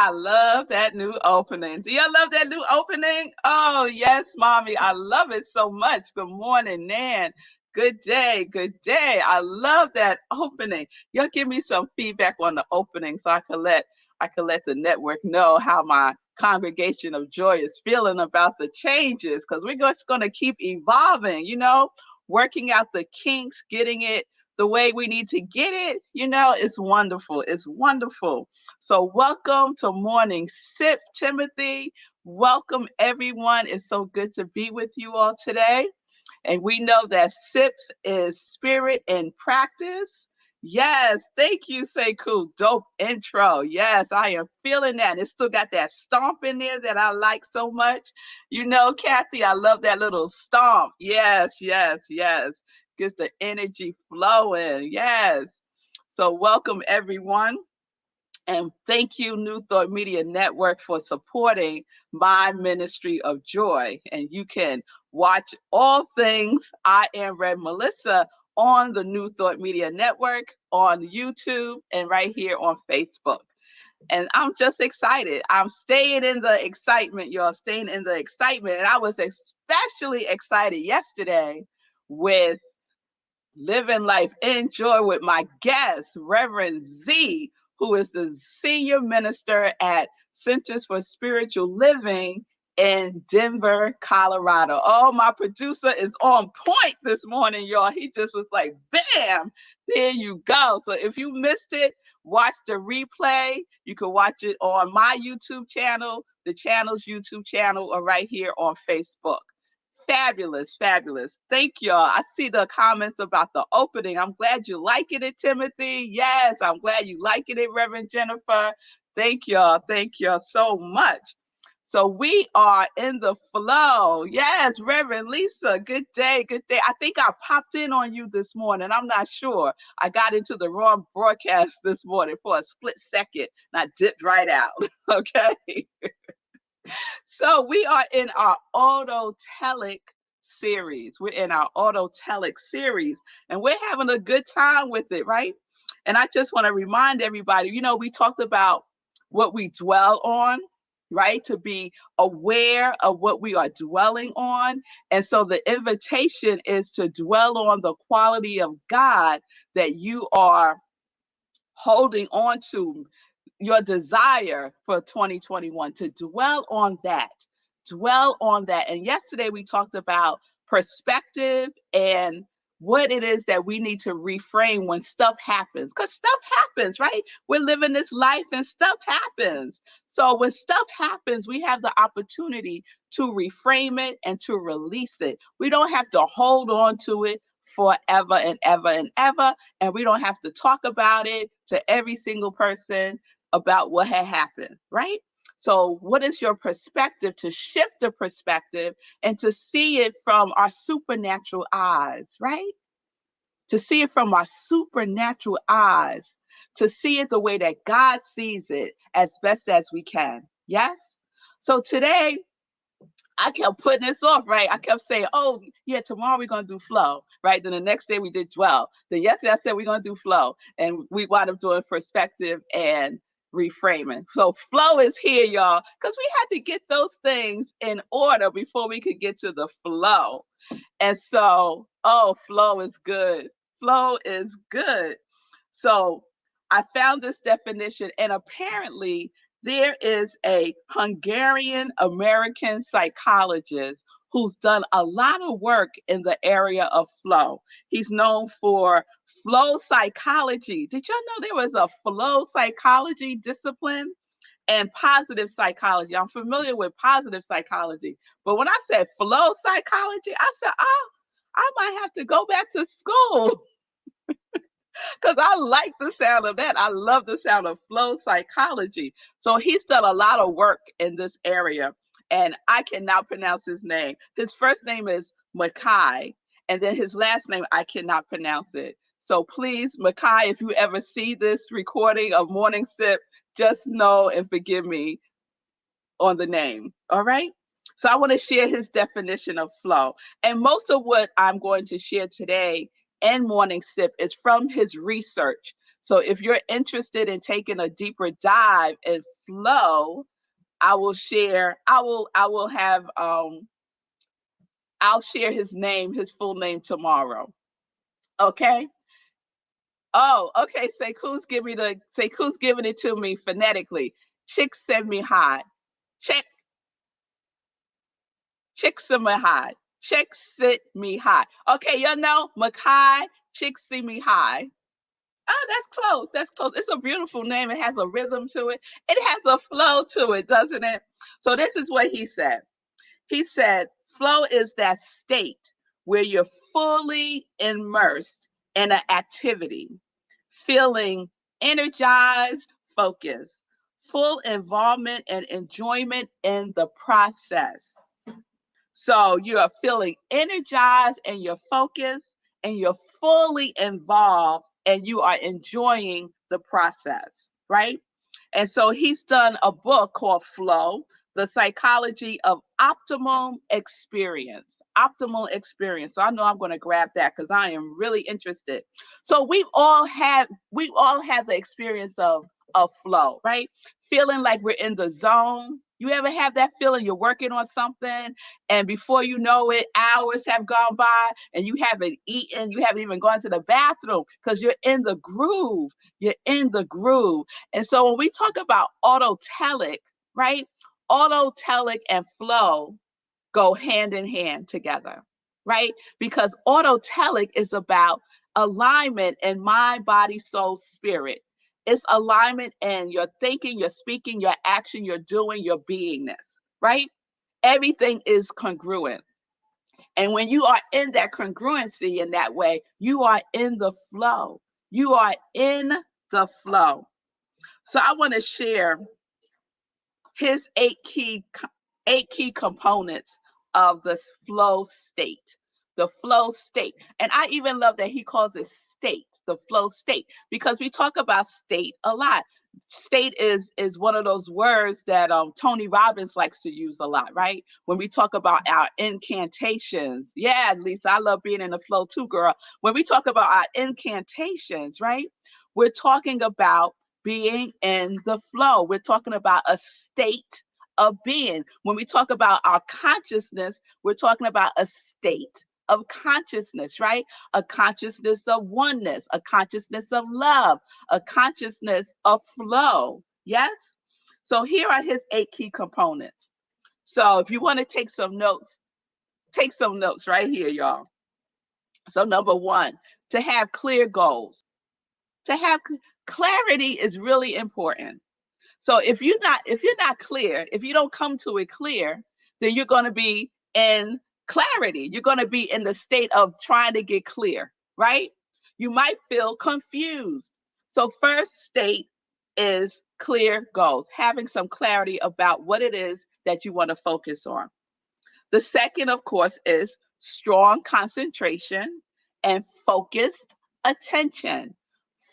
I love that new opening. Do y'all love that new opening? Oh, yes, mommy. I love it so much. Good morning, Nan. Good day. Good day. I love that opening. Y'all give me some feedback on the opening so I can let the network know how my congregation of joy is feeling about the changes because we're just going to keep evolving, working out the kinks, getting it the way we need to get it. It's wonderful. It's wonderful. So, welcome to Morning Sip, Timothy. Welcome, everyone. It's so good to be with you all today. And we know that SIPS is spirit and practice. Yes, thank you, Sekou. Dope intro. Yes, I am feeling that. It's still got that stomp in there that I like so much. Kathy, I love that little stomp. Yes, yes, yes. Gets the energy flowing. Yes. So, welcome, everyone. And thank you, New Thought Media Network, for supporting my ministry of joy. And you can watch all things I Am Melissa on the New Thought Media Network, on YouTube, and right here on Facebook. And I'm just excited. I'm staying in the excitement, y'all, staying in the excitement. And I was especially excited yesterday with Living Life in Joy with my guest, Reverend Z, who is the senior minister at Centers for Spiritual Living in Denver, Colorado. Oh, my producer is on point this morning, y'all. He just was like, bam, there you go. So if you missed it, watch the replay. You can watch it on my YouTube channel, the channel's YouTube channel, or right here on Facebook. Fabulous, fabulous. Thank y'all. I see the comments about the opening. I'm glad you liking it, Timothy. Yes, I'm glad you liking it, Reverend Jennifer. Thank y'all. Thank y'all so much. So we are in the flow. Yes, Reverend Lisa. Good day. Good day. I think I popped in on you this morning. I'm not sure. I got into the wrong broadcast this morning for a split second and I dipped right out. Okay. So we are in our Autotelic series. We're in our Autotelic series, and we're having a good time with it, right? And I just want to remind everybody, we talked about what we dwell on, right? To be aware of what we are dwelling on. And so the invitation is to dwell on the quality of God that you are holding on to, your desire for 2021, to dwell on that. Dwell on that. And yesterday we talked about perspective and what it is that we need to reframe when stuff happens. Because stuff happens, right? We're living this life and stuff happens. So when stuff happens, we have the opportunity to reframe it and to release it. We don't have to hold on to it forever and ever and ever. And we don't have to talk about it to every single person about what had happened, right? So, what is your perspective to shift the perspective and to see it from our supernatural eyes, right? To see it from our supernatural eyes, to see it the way that God sees it as best as we can. Yes? So, today, I kept putting this off, right? I kept saying, oh, yeah, tomorrow we're going to do flow, right? Then the next day we did dwell. Then yesterday I said we're going to do flow. And we wound up doing perspective and reframing. So flow is here, y'all, because we had to get those things in order before we could get to the flow. And so, flow is good. Flow is good. So I found this definition, and apparently there is a Hungarian American psychologist who's done a lot of work in the area of flow. He's known for flow psychology. Did y'all know there was a flow psychology discipline? And positive psychology. I'm familiar with positive psychology. But when I said flow psychology, I said, oh, I might have to go back to school because I like the sound of that. I love the sound of flow psychology. So he's done a lot of work in this area, and I cannot pronounce his name. His first name is Mackay, and then his last name, I cannot pronounce it. So please, Mackay, if you ever see this recording of Morning Sip, just know and forgive me on the name. All right. So I want to share his definition of flow. And most of what I'm going to share today and Morning Sip is from his research. So if you're interested in taking a deeper dive in flow, I will share, I will have I'll share his name, his full name tomorrow. Okay? Oh, okay. Say who's giving it to me phonetically. Chick send me high. Check chick send me high. Chick sit me high. Okay, you know, Makai, chick see me high. Oh, that's close. That's close. It's a beautiful name. It has a rhythm to it. It has a flow to it, doesn't it? So this is what he said. He said, flow is that state where you're fully immersed in an activity, feeling energized, focused, full involvement and enjoyment in the process. So you are feeling energized and you're focused and you're fully involved and you are enjoying the process, right? And so he's done a book called Flow, The Psychology of Optimal Experience. Optimal experience. So I know I'm going to grab that because I am really interested. So we've all had the experience of flow, right? Feeling like we're in the zone. You ever have that feeling you're working on something and before you know it, hours have gone by and you haven't eaten, you haven't even gone to the bathroom because you're in the groove. You're in the groove. And so when we talk about autotelic, right? Autotelic and flow go hand in hand together, right? Because autotelic is about alignment in mind, body, soul, spirit. It's alignment in your thinking, your speaking, your action, your doing, your beingness, right? Everything is congruent. And when you are in that congruency in that way, you are in the flow. You are in the flow. So I want to share his eight key components of the flow state. The flow state. And I even love that he calls it state, the flow state, because we talk about state a lot. State is one of those words that Tony Robbins likes to use a lot, right? When we talk about our incantations. Yeah, Lisa, I love being in the flow too, girl. When we talk about our incantations, right? We're talking about being in the flow. We're talking about a state of being. When we talk about our consciousness, we're talking about a state of consciousness, right? A consciousness of oneness, a consciousness of love, a consciousness of flow. Yes? So here are his eight key components. So if you want to take some notes right here, y'all. So number one, to have clear goals. To have clarity is really important. So if you're not clear, if you don't come to it clear, then you're going to be in clarity. You're going to be in the state of trying to get clear, right? You might feel confused. So first state is clear goals, having some clarity about what it is that you want to focus on. The second, of course, is strong concentration and focused attention.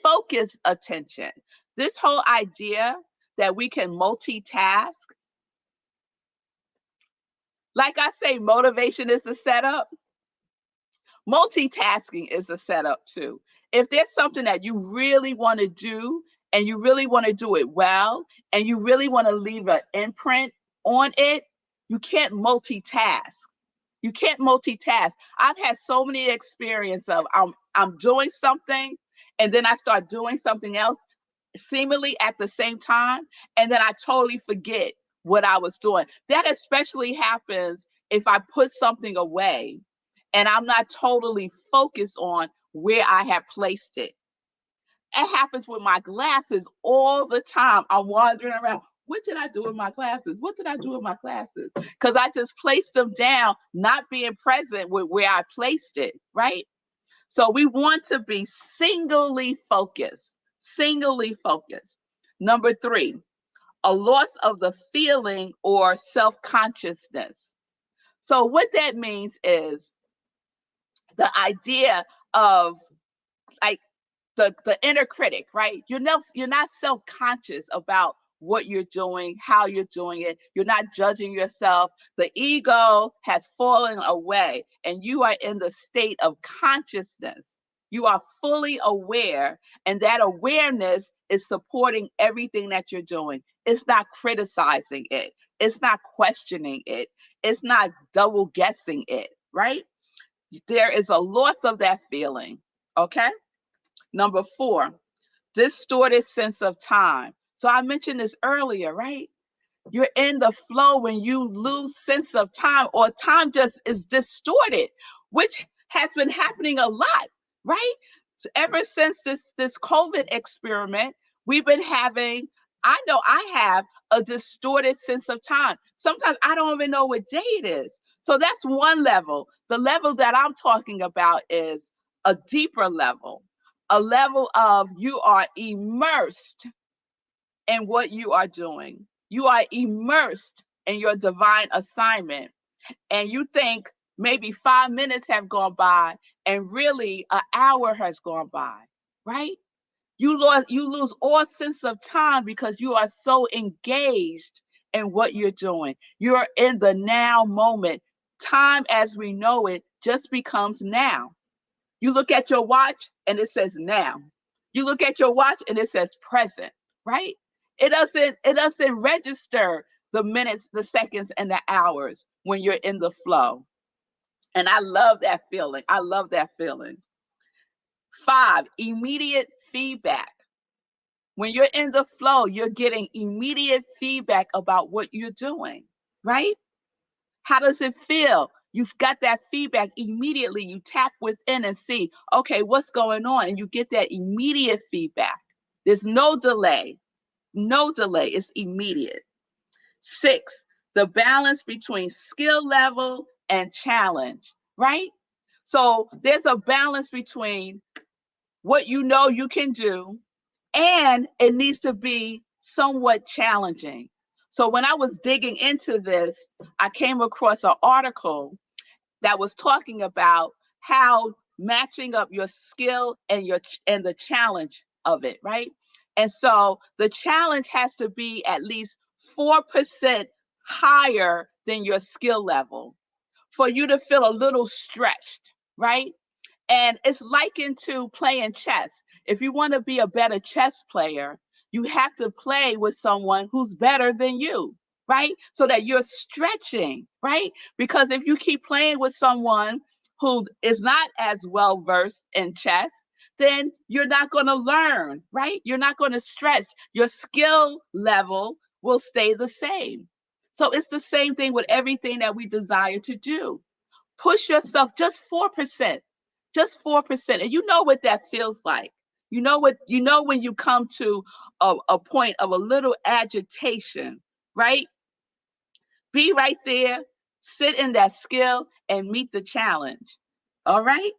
Focused attention. This whole idea that we can multitask, like I say, motivation is the setup. Multitasking is a setup too. If there's something that you really want to do and you really want to do it well and you really want to leave an imprint on it, you can't multitask. You can't multitask. I've had so many experiences of I'm doing something and then I start doing something else seemingly at the same time, and then I totally forget what I was doing. That especially happens if I put something away and I'm not totally focused on where I have placed it. It happens with my glasses all the time. I'm wandering around. What did I do with my glasses? What did I do with my glasses? Because I just placed them down, not being present with where I placed it, right? So we want to be singly focused, singly focused. Number three, a loss of the feeling or self-consciousness. So what that means is the idea of like the inner critic, right? You're not self-conscious about what you're doing, how you're doing it. You're not judging yourself. The ego has fallen away and you are in the state of consciousness. You are fully aware, and that awareness is supporting everything that you're doing. It's not criticizing it. It's not questioning it. It's not double guessing it, right? There is a loss of that feeling. Okay. Number 4, distorted sense of time. So I mentioned this earlier, right? You're in the flow when you lose sense of time, or time just is distorted, which has been happening a lot, right? So ever since this COVID experiment, we've been having, I know I have a distorted sense of time. Sometimes I don't even know what day it is. So that's one level. The level that I'm talking about is a deeper level, a level of you are immersed in what you are doing. You are immersed in your divine assignment. And you think maybe 5 minutes have gone by, and really an hour has gone by, right? You lose all sense of time because you are so engaged in what you're doing. You're in the now moment. Time as we know it just becomes now. You look at your watch and it says now. You look at your watch and it says present, right? It doesn't register the minutes, the seconds, and the hours when you're in the flow. And I love that feeling. I love that feeling. 5, immediate feedback. When you're in the flow, you're getting immediate feedback about what you're doing, right? How does it feel? You've got that feedback immediately. You tap within and see, okay, what's going on? And you get that immediate feedback. There's no delay. No delay. It's immediate. 6, the balance between skill level and challenge, right? So there's a balance between what you know you can do, and it needs to be somewhat challenging. So when I was digging into this, I came across an article that was talking about how matching up your skill and the challenge of it, right? And so the challenge has to be at least 4% higher than your skill level for you to feel a little stretched, right? And it's likened to playing chess. If you want to be a better chess player, you have to play with someone who's better than you, right? So that you're stretching, right? Because if you keep playing with someone who is not as well versed in chess, then you're not going to learn, right? You're not going to stretch. Your skill level will stay the same. So it's the same thing with everything that we desire to do. Push yourself just 4%, just 4%. And you know what that feels like. You know when you come to a point of a little agitation, right? Be right there, sit in that skill and meet the challenge. All right?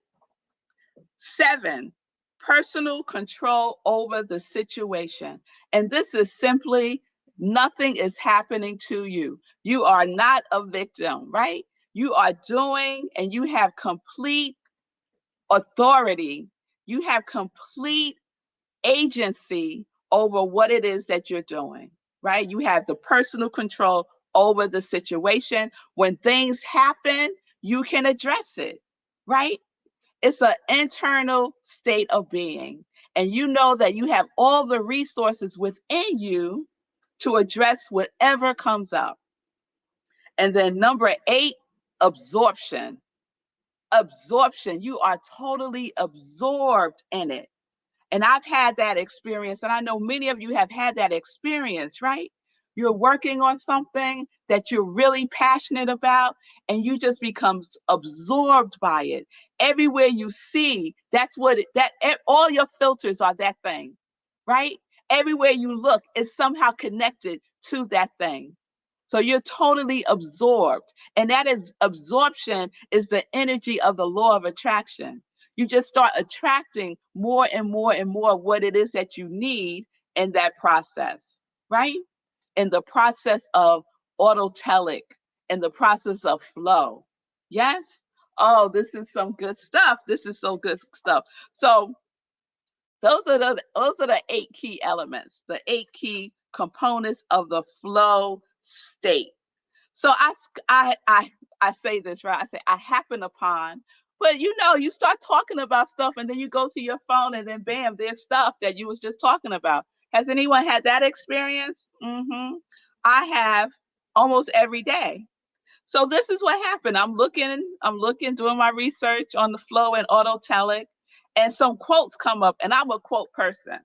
7, personal control over the situation. And this is simply nothing is happening to you. You are not a victim, right? You are doing, and you have complete authority. You have complete agency over what it is that you're doing, right? You have the personal control over the situation. When things happen, you can address it, right? It's an internal state of being. And you know that you have all the resources within you to address whatever comes up. And then number 8, absorption. Absorption. You are totally absorbed in it. And I've had that experience, and I know many of you have had that experience, right? You're working on something that you're really passionate about, and you just become absorbed by it. Everywhere you see, that's what all your filters are that thing, right? Everywhere you look is somehow connected to that thing. So you're totally absorbed. And that is absorption is the energy of the law of attraction. You just start attracting more and more and more of what it is that you need in that process, right? In the process of autotelic, in the process of flow. Yes? Oh, this is some good stuff. This is so good stuff. So those are the 8 key elements, the 8 key components of the flow state. So I say this, right? I say I happen upon But you know, you start talking about stuff and then you go to your phone and then bam, there's stuff that you was just talking about. Has anyone had that experience? I have almost every day. So this is what happened. I'm looking, doing my research on the flow and Autotelic, and some quotes come up, and I'm a quote person.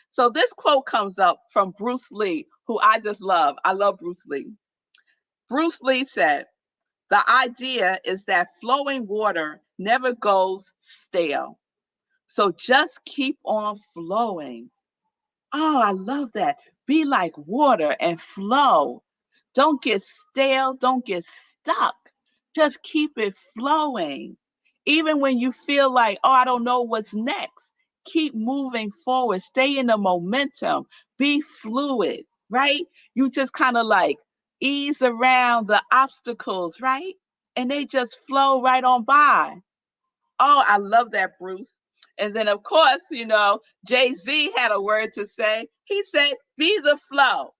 So this quote comes up from Bruce Lee, who I just love. I love Bruce Lee. Bruce Lee said, the idea is that flowing water never goes stale. So just keep on flowing. Oh, I love that. Be like water and flow. Don't get stale. Don't get stuck. Just keep it flowing. Even when you feel like, oh, I don't know what's next, keep moving forward. Stay in the momentum. Be fluid, right? You just kind of like ease around the obstacles, right? And they just flow right on by. Oh, I love that, Bruce. And then, of course, Jay-Z had a word to say. He said, be the flow,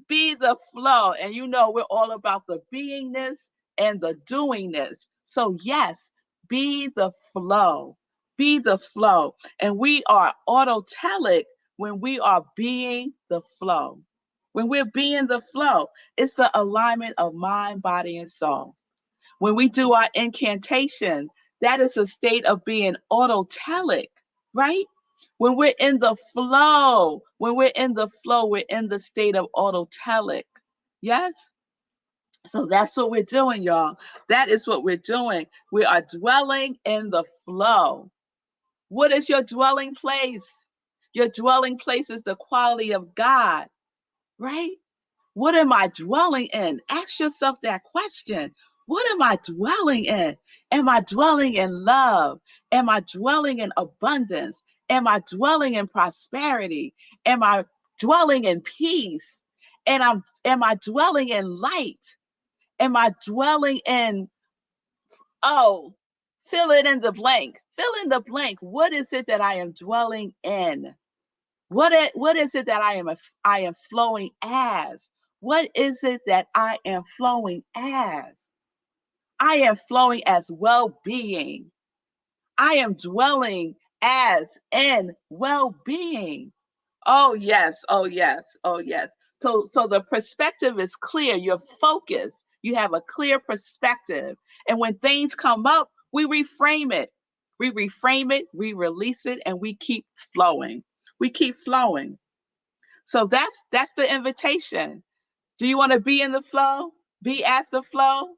be the flow. And we're all about the beingness and the doingness. So, yes, be the flow, be the flow. And we are autotelic when we are being the flow. When we're being the flow, it's the alignment of mind, body, and soul. When we do our incantation, that is a state of being autotelic, right? When we're in the flow, we're in the state of autotelic. Yes? So that's what we're doing, y'all. That is what we're doing. We are dwelling in the flow. What is your dwelling place? Your dwelling place is the quality of God, right? What am I dwelling in? Ask yourself that question. What am I dwelling in? Am I dwelling in love? Am I dwelling in abundance? Am I dwelling in prosperity? Am I dwelling in peace? And am I dwelling in light? Am I dwelling in, oh, fill it in the blank. Fill in the blank. What is it that I am dwelling in? What is it that I am flowing as? What is it that I am flowing as? I am flowing as well-being. I am dwelling as in well-being. Oh yes, oh yes, oh yes. So the perspective is clear. You're focused. You have a clear perspective. And when things come up, we reframe it. We reframe it, we release it, and we keep flowing. We keep flowing. So that's the invitation. Do you want to be in the flow? Be as the flow?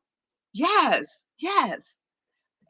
Yes, yes.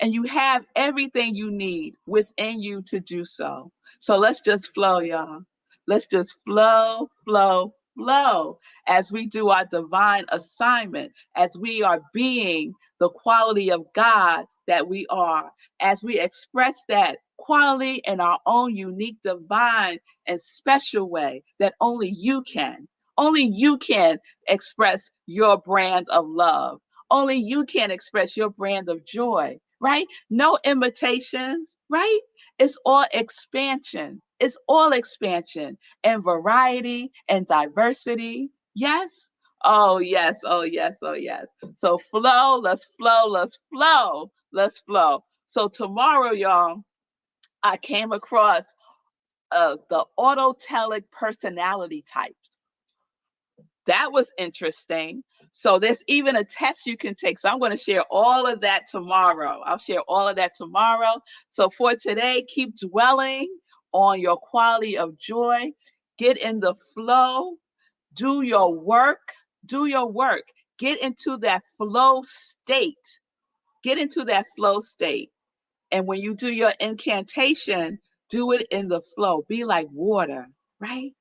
And you have everything you need within you to do so. So let's just flow, y'all. Let's just flow, flow, flow as we do our divine assignment, as we are being the quality of God that we are, as we express that quality in our own unique, divine, and special way that only you can. Only you can express your brand of love. Only you can express your brand of joy, right? No imitations, right? It's all expansion. It's all expansion and variety and diversity. Yes? Oh, yes. Oh, yes. Oh, yes. So flow, let's flow, let's flow, let's flow. So tomorrow, y'all, I came across the autotelic personality types. That was interesting. So there's even a test you can take. So I'm going to share all of that tomorrow. I'll share all of that tomorrow. So for today, keep dwelling on your quality of joy. Get in the flow. Do your work. Do your work. Get into that flow state. Get into that flow state. And when you do your incantation, do it in the flow. Be like water, right?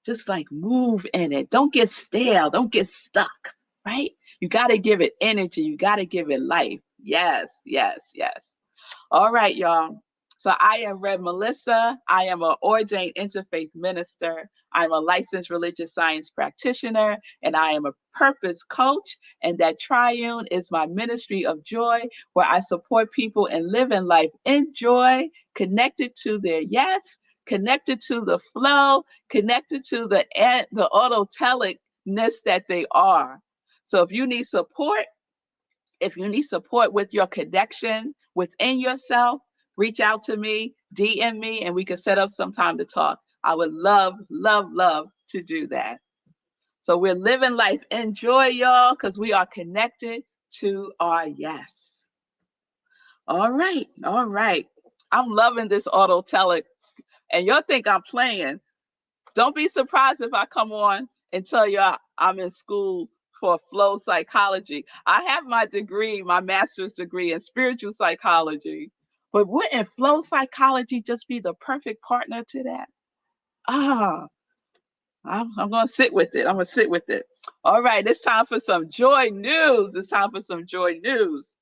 Just like move in it. Don't get stale. Don't get stuck, right? You got to give it energy. You got to give it life. Yes, yes, yes. All right, y'all. So I am Rev Melissa. I am an ordained interfaith minister. I'm a licensed religious science practitioner, and I am a purpose coach. And that triune is my ministry of joy, where I support people in living life in joy, connected to their yes, connected to the flow, connected to the autotelicness that they are. So if you need support with your connection, within yourself, reach out to me, DM me, and we can set up some time to talk. I would love, love, love to do that. So we're living life. Enjoy, y'all, because we are connected to our yes. All right, all right. I'm loving this Autotelic, and y'all think I'm playing. Don't be surprised if I come on and tell you I'm in school for flow psychology. I have my degree, my master's degree in spiritual psychology, but wouldn't flow psychology just be the perfect partner to that? Ah, I'm going to sit with it. I'm going to sit with it. All right, it's time for some joy news. It's time for some joy news.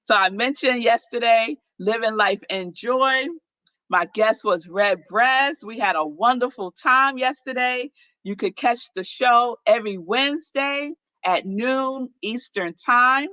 So I mentioned yesterday, living life in joy. My guest was Red Brez. We had a wonderful time yesterday. You could catch the show every Wednesday at noon Eastern Time.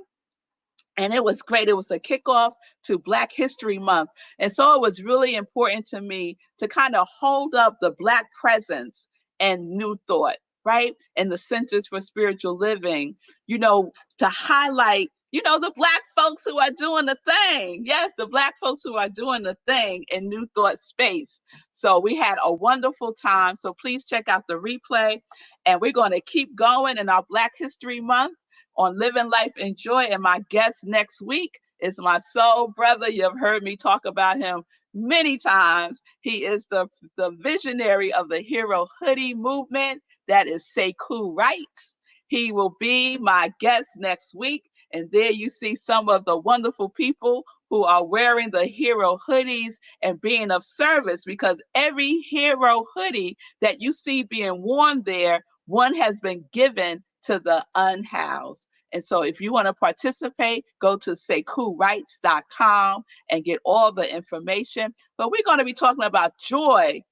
And it was great. It was a kickoff to Black History Month. And so it was really important to me to kind of hold up the Black presence and New Thought, right? And the Centers for Spiritual Living, to highlight, the Black folks who are doing the thing. Yes, the Black folks who are doing the thing in New Thought space. So we had a wonderful time. So please check out the replay. And we're going to keep going in our Black History Month on Living Life in Joy. And my guest next week is my soul brother. You've heard me talk about him many times. He is the visionary of the Hero Hoodie movement. That is Sekou Wrights. He will be my guest next week. And there you see some of the wonderful people who are wearing the hero hoodies and being of service, because every hero hoodie that you see being worn there, one has been given to the unhoused. And so if you want to participate, go to sekouwrights.com and get all the information. But we're going to be talking about joy,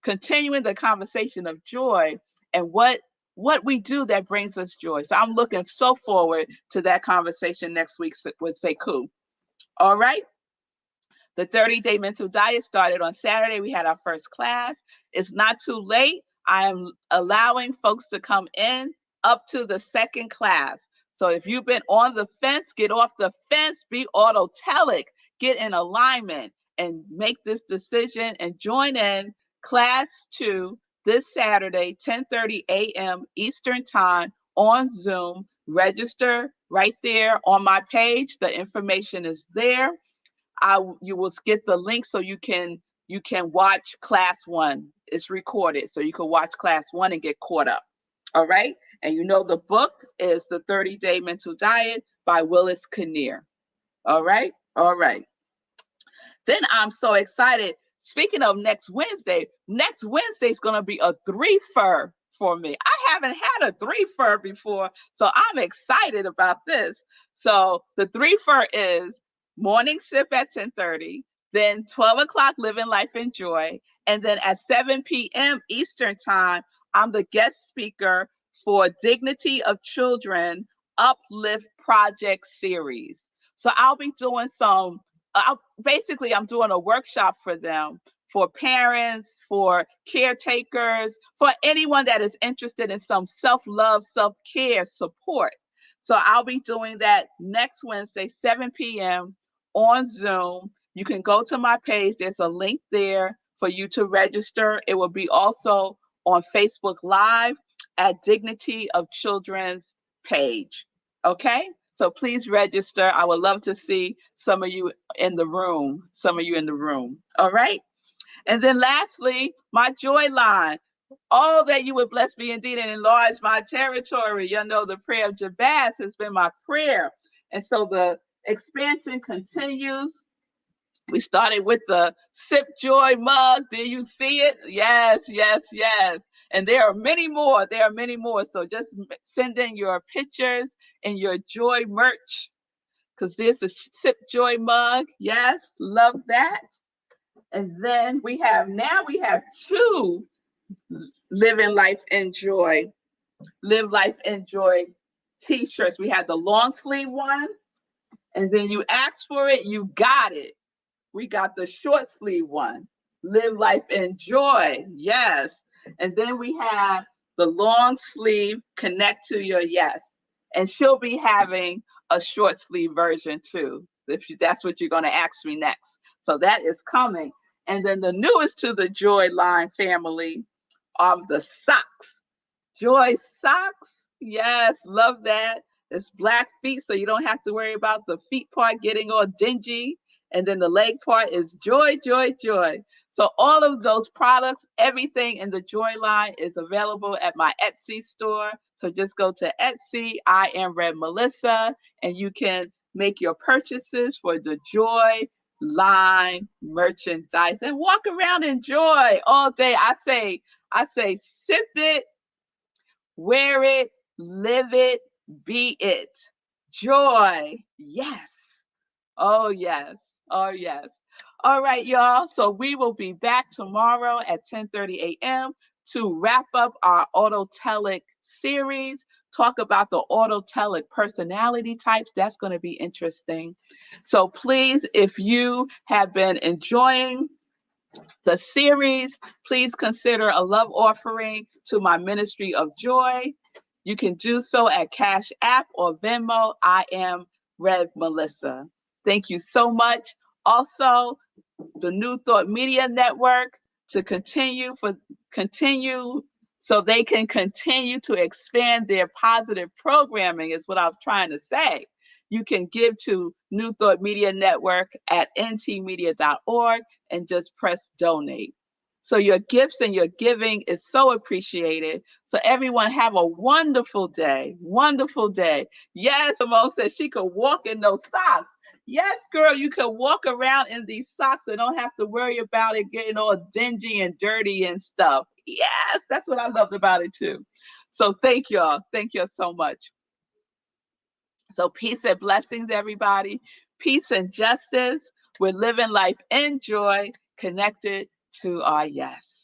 continuing the conversation of joy and what we do that brings us joy. So I'm looking so forward to that conversation next week with Sekou. All right. The 30-day mental diet started on Saturday. We had our first class. It's not too late. I am allowing folks to come in up to the second class. So if you've been on the fence, get off the fence, be autotelic, get in alignment, and make this decision and join in class 2 this Saturday, 10:30 a.m. Eastern Time on Zoom. Register right there on my page. The information is there. You will get the link so you can watch class 1. It's recorded, so you can watch class 1 and get caught up. All right. And the book is The 30-Day Mental Diet by Willis Kinnear. All right. All right. Then I'm so excited. Speaking of next Wednesday is going to be a 3-fer for me. I haven't had a 3-fer before, so I'm excited about this. So the 3-fer is morning sip at 10:30, then 12 o'clock living life in joy, and then at 7 p.m. Eastern Time, I'm the guest speaker for Dignity of Children Uplift Project Series. So I'll be doing I'm doing a workshop for them, for parents, for caretakers, for anyone that is interested in some self-love, self-care support. So I'll be doing that next Wednesday, 7 p.m. on Zoom. You can go to my page. There's a link there for you to register. It will be also on Facebook Live at Dignity of Children's page. Okay? So please register. I would love to see some of you in the room. All right. And then lastly, my joy line. Oh, that you would bless me indeed and enlarge my territory. The prayer of Jabez has been my prayer. And so the expansion continues. We started with the Sip Joy mug. Did you see it? Yes, yes, yes. And there are many more. So just send in your pictures and your joy merch, because there's a Sip Joy mug. Yes, love that. And then we have 2 Living Life in Joy, Live Life in Joy t-shirts. We had the long sleeve one, and then you asked for it, you got it. We got the short sleeve one, Live Life in Joy. Yes. And then we have the long sleeve, Connect to Your Yes. And she'll be having a short sleeve version too. that's what you're going to ask me next. So that is coming. And then the newest to the Joy line family are the socks. Joy socks. Yes, love that. It's black feet, so you don't have to worry about the feet part getting all dingy. And then the leg part is joy, joy, joy. So all of those products, everything in the Joy line is available at my Etsy store. So just go to Etsy, I am Red Melissa, and you can make your purchases for the Joy line merchandise and walk around in joy all day. I say sip it, wear it, live it, be it. Joy. Yes. Oh, yes. Oh, yes. All right, y'all. So we will be back tomorrow at 10:30 a.m. to wrap up our Autotelic series, talk about the Autotelic personality types. That's going to be interesting. So please, if you have been enjoying the series, please consider a love offering to my ministry of joy. You can do so at Cash App or Venmo. I am Rev Melissa. Thank you so much. Also, the New Thought Media Network to continue so they can continue to expand their positive programming is what I was trying to say. You can give to New Thought Media Network at ntmedia.org and just press donate. So your gifts and your giving is so appreciated. So everyone have a wonderful day. Wonderful day. Yes, Simone says she could walk in those socks. Yes, girl, you can walk around in these socks and don't have to worry about it getting all dingy and dirty and stuff. Yes, that's what I loved about it too. So thank y'all. Thank you so much. So peace and blessings, everybody. Peace and justice. We're living life in joy, connected to our yes.